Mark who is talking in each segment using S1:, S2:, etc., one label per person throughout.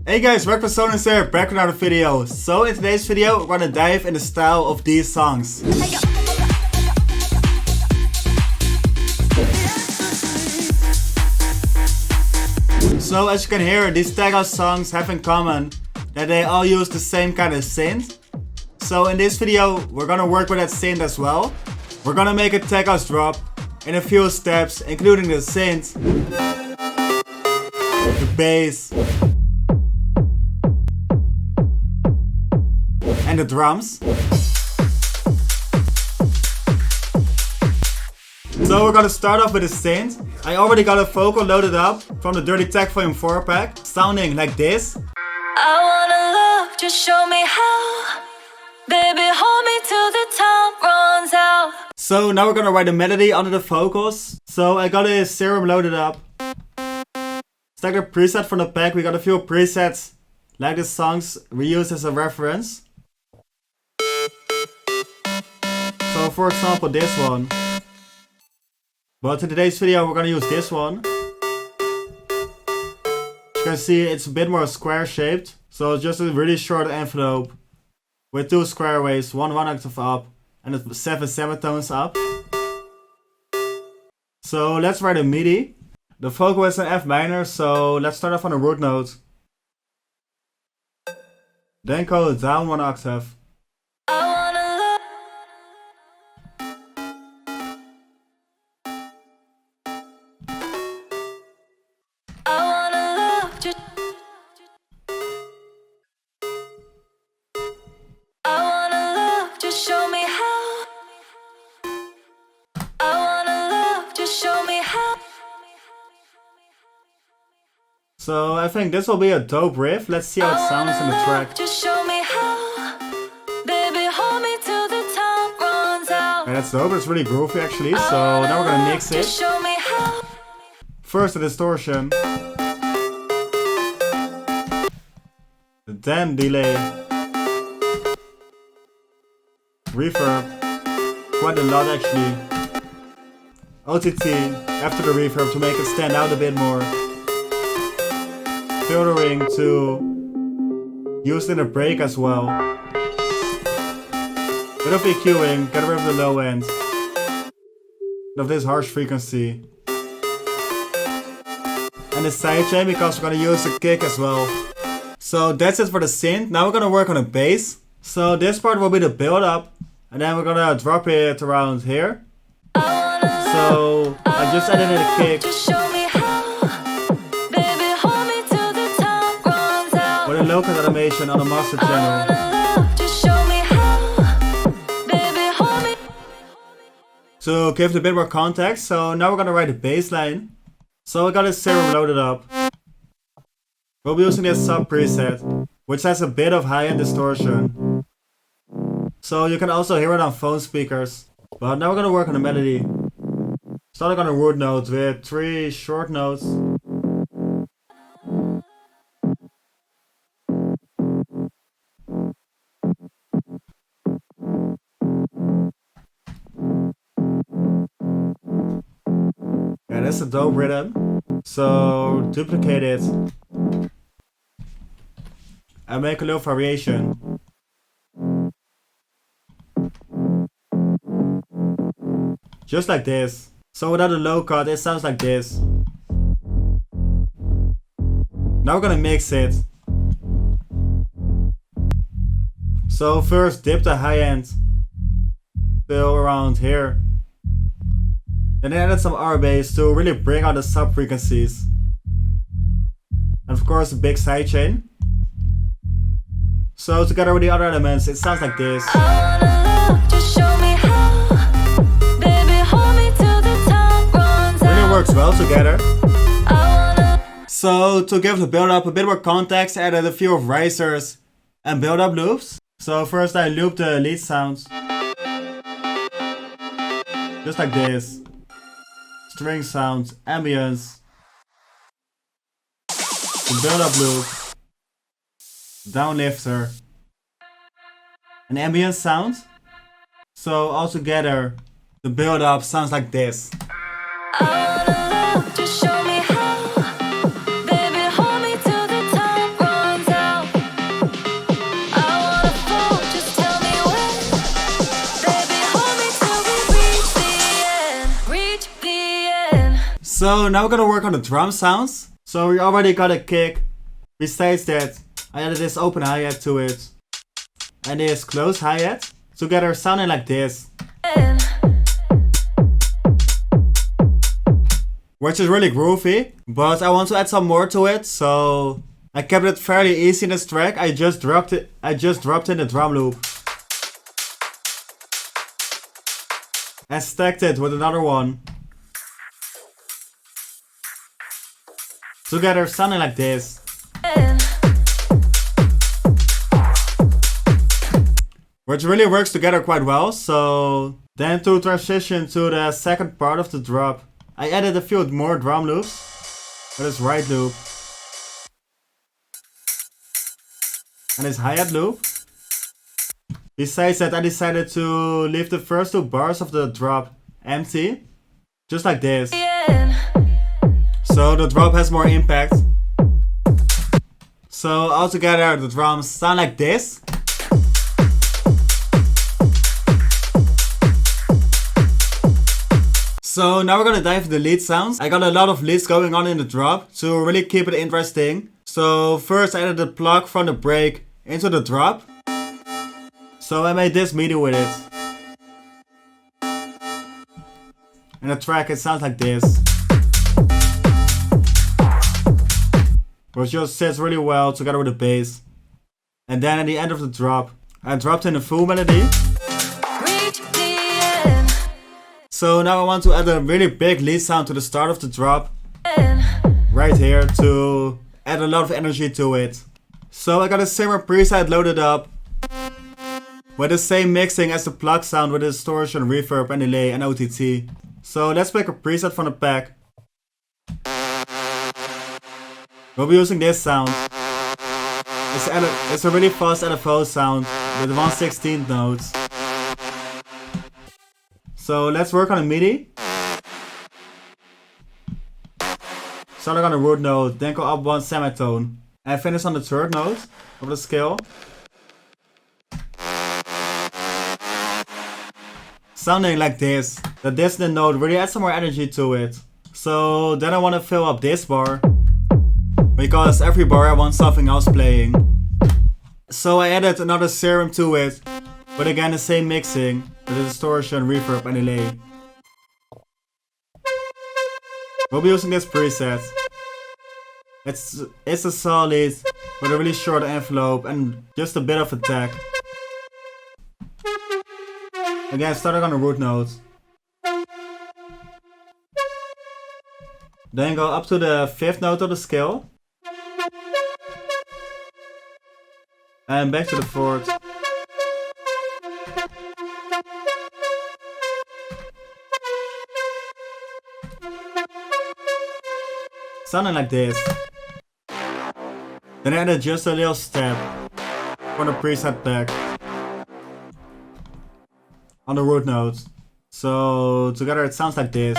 S1: Hey guys, welcome to Sonance here, back with another video. So in today's video, we're gonna dive in the style of these songs. So as you can hear, these tech house songs have in common that they all use the same kind of synth. So in this video, we're gonna work with that synth as well. We're gonna make a tech house drop in a few steps, including the synth, the bass, and the drums. So we're gonna start off with a synth. I already got a vocal loaded up from the Dirty Tech Volume 4 pack, sounding like this.
S2: I wanna love, just show me how. Baby, hold me till the time runs out.
S1: So now we're gonna write a melody under the vocals. So I got a Serum loaded up. It's like a preset from the pack. We got a few presets like the songs we use as a reference. So for example this one. But in today's video we're gonna use this one. You can see it's a bit more square shaped. So it's just a really short envelope with two square waves, one octave up and 7 semitones up. So let's write a MIDI. The vocal is in F minor, so let's start off on a root note. Then go down 1 octave. So I think this will be a dope riff. Let's see how it sounds in the track.
S2: Just show me how. Baby, hold me till the time runs out.
S1: Yeah, that's dope. It's really groovy actually. So now we're gonna mix it.
S2: Show me how.
S1: First the distortion. Then delay. Reverb. Quite a lot actually. OTT after the reverb to make it stand out a bit more. Filtering to use in a break as well. Bit of EQing, get rid of the low end. Of this harsh frequency. And the sidechain because we're gonna use the kick as well. So that's it for the synth. Now we're gonna work on the bass. So this part will be the build up. And then we're gonna drop it around here. So I just added in a kick. With a low cut animation on the master channel. To give it a bit more context, so now we're gonna write a bass line. So I got a Serum loaded up. We'll be using this sub preset, which has a bit of high-end distortion. So you can also hear it on phone speakers. But now we're gonna work on the melody. Starting on a root note with 3 short notes. Yeah, that's a dope rhythm. So duplicate it and make a little variation. Just like this. So without a low cut, it sounds like this. Now we're gonna mix it. So first dip the high end till around here. And then added some R bass to really bring out the sub frequencies. And of course a big sidechain. So together with the other elements, it sounds like this. Really works well together. So to give the build up a bit more context, I added a few of risers and build up loops. So first I looped the lead sounds. Just like this. String sounds, ambience. The build up loop. Downlifter. An ambient sound. So all together the build up sounds like this. So now we're gonna work on the drum sounds. So we already got a kick. Besides that, I added this open hi-hat to it. And this close hi-hat. Together sounding like this. Which is really groovy. But I want to add some more to it. So I kept it fairly easy in this track. I just dropped in the drum loop. And stacked it with another one. Together sounding like this. Which really works together quite well. So then to transition to the second part of the drop, I added a few more drum loops with this right loop and this hi-hat loop. Besides that, I decided to leave the first 2 bars of the drop empty, just like this. So the drop has more impact. So altogether the drums sound like this. So now we're gonna dive into the lead sounds. I got a lot of leads going on in the drop to really keep it interesting. So first I added the plug from the break into the drop. So I made this MIDI with it. And the track, it sounds like this. Which just sits really well together with the bass. And then at the end of the drop, I dropped in a full melody. So now I want to add a really big lead sound to the start of the drop. Right here to add a lot of energy to it. So I got a Serum preset loaded up. With the same mixing as the plug sound with distortion, reverb and delay and OTT. So let's pick a preset from the pack. We'll be using this sound. It's a really fast LFO sound with 1/16 notes. So let's work on a MIDI. Start on the root note, then go up 1 semitone. And finish on the 3rd note of the scale. Sounding like this. The dissonant note really adds some more energy to it. So then I want to fill up this bar. Because every bar I want something else playing. So I added another Serum to it. But again the same mixing. With the distortion, reverb and delay. We'll be using this preset. It's a solid with a really short envelope and just a bit of attack. Again, starting on the root note. Then go up to the 5th note of the scale. And back to the 4th. Sounding like this. Then I added just a little step for the preset back. On the root note. So together it sounds like this.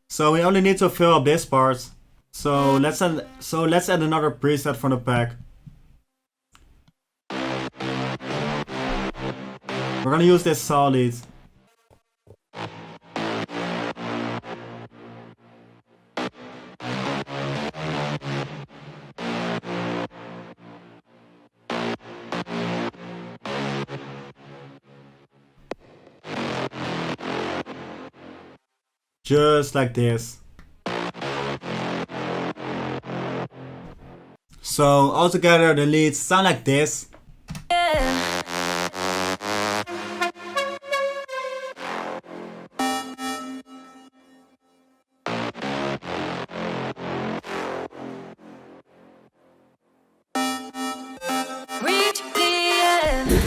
S1: So we only need to fill up this part. So let's add another preset from the pack. We're gonna use this solid. Just like this. So altogether the leads sound like this.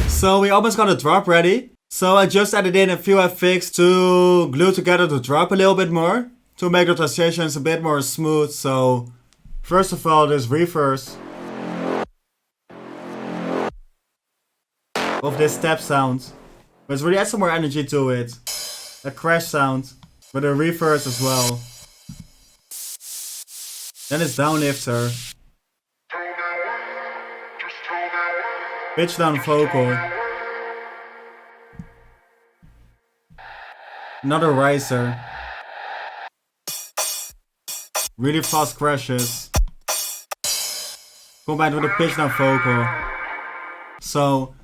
S1: So we almost got a drop ready. So I just added in a few effects to glue together the drop a little bit more. To make the transitions a bit more smooth. So first of all, there's reverse. Of this step sound. Which really adds some more energy to it. A crash sound. With a reverse as well. Then it's downlifter. Pitch down vocal. Another riser. Really fast crashes. Combined with a pitch down vocal. So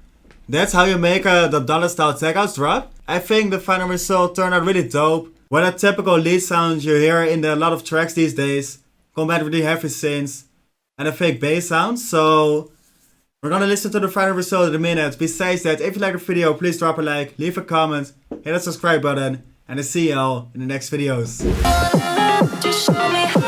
S1: that's how you make the Dolla style tech house drop. I think the final result turned out really dope. With a typical lead sound you hear in a lot of tracks these days. Combined with the heavy synths and a fake bass sound. So we're gonna listen to the final result in a minute. Besides that, if you like the video, please drop a like, leave a comment, hit that subscribe button, and I'll see y'all in the next videos.
S2: Just show me how.